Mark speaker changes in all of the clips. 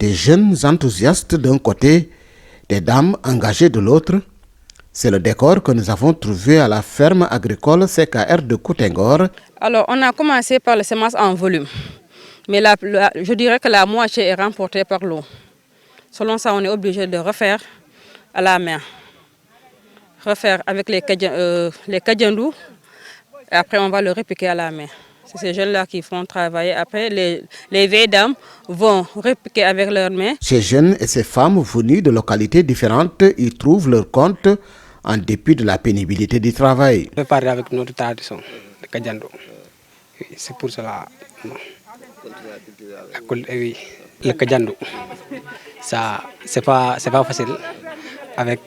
Speaker 1: Des jeunes enthousiastes d'un côté, des dames engagées de l'autre. C'est le décor que nous avons trouvé à la ferme agricole CKR de Koutengor.
Speaker 2: Alors, on a commencé par les semences en volume. Mais je dirais que la moitié est remportée par l'eau. Selon ça, on est obligé de refaire à la main. Refaire avec les kadjandou. Et après, on va le répliquer à la main. C'est ces jeunes-là qui font travailler. Après, les vieilles dames vont répliquer avec leurs mains.
Speaker 1: Ces jeunes et ces femmes venues de localités différentes y trouvent leur compte en dépit de la pénibilité du travail.
Speaker 3: Préparer avec notre tradition, le kadjandou. C'est pour cela. Oui, le kadjandou. Ça, c'est pas facile avec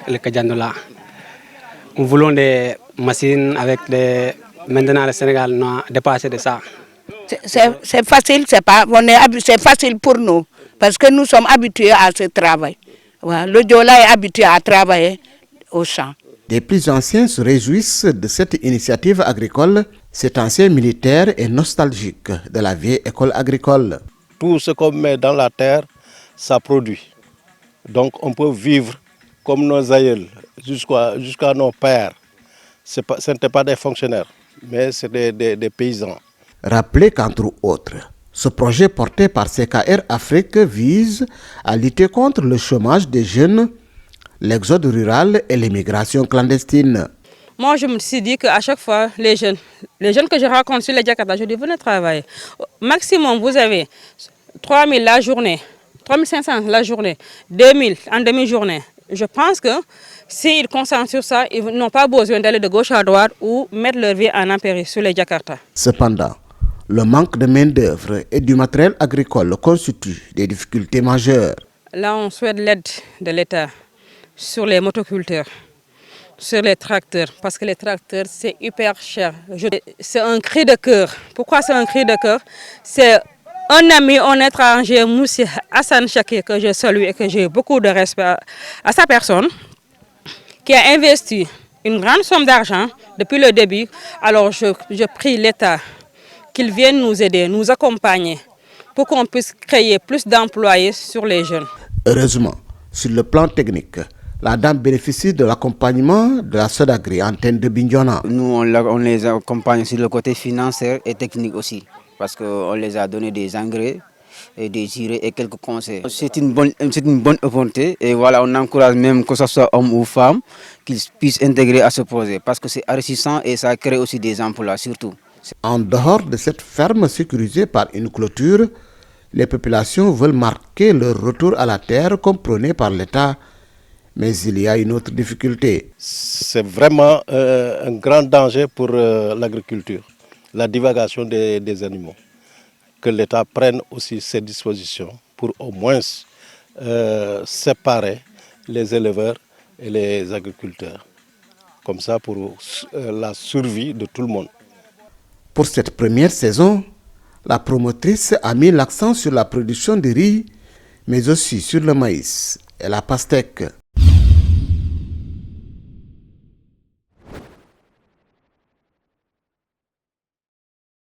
Speaker 3: le kadjandou là. Nous voulons des machines avec des. Maintenant, le Sénégal a dépassé de ça.
Speaker 4: C'est facile, c'est facile pour nous parce que nous sommes habitués à ce travail. Voilà, le Diola est habitué à travailler au champ.
Speaker 1: Les plus anciens se réjouissent de cette initiative agricole. Cet ancien militaire est nostalgique de la vieille école agricole.
Speaker 5: Tout ce qu'on met dans la terre, ça produit. Donc on peut vivre comme nos aïeuls jusqu'à nos pères. Ce n'étaient pas des fonctionnaires, mais c'est des paysans.
Speaker 1: Rappelez qu'entre autres, ce projet porté par CKR Afrique vise à lutter contre le chômage des jeunes, l'exode rural et l'immigration clandestine.
Speaker 2: Moi, je me suis dit qu'à chaque fois, les jeunes que je rencontre sur les Jakarta, je dis venez travailler. Maximum, vous avez 3 000 la journée, 3 500 la journée, 2 000 en demi-journée. Je pense que s'ils concentrent sur ça, ils n'ont pas besoin d'aller de gauche à droite ou mettre leur vie en impéri sur les Jakarta.
Speaker 1: Cependant, le manque de main-d'œuvre et du matériel agricole constitue des difficultés majeures.
Speaker 2: Là, on souhaite l'aide de l'État sur les motoculteurs, sur les tracteurs, parce que les tracteurs, c'est hyper cher. C'est un cri de cœur. Pourquoi c'est un cri de cœur? C'est un ami, un étranger, Moussi Hassan Chaki, que je salue et que j'ai beaucoup de respect à sa personne, qui a investi une grande somme d'argent depuis le début. Alors je prie l'État qu'il vienne nous aider, nous accompagner, pour qu'on puisse créer plus d'employés sur les jeunes.
Speaker 1: Heureusement, sur le plan technique, la dame bénéficie de l'accompagnement de la Sodagri antenne de Bignona.
Speaker 6: Nous, on les accompagne sur le côté financier et technique aussi, parce qu'on les a donné des engrais, et des urées et quelques conseils. C'est une bonne opportunité et voilà, on encourage même que ce soit homme ou femme qu'ils puissent intégrer à ce projet parce que c'est enrichissant et ça crée aussi des emplois surtout.
Speaker 1: En dehors de cette ferme sécurisée par une clôture, les populations veulent marquer leur retour à la terre comme prôné par l'État. Mais il y a une autre difficulté.
Speaker 5: C'est vraiment un grand danger pour l'agriculture, la divagation des animaux. Que l'État prenne aussi ses dispositions pour au moins séparer les éleveurs et les agriculteurs. Comme ça, pour la survie de tout le monde.
Speaker 1: Pour cette première saison, la promotrice a mis l'accent sur la production de riz, mais aussi sur le maïs et la pastèque.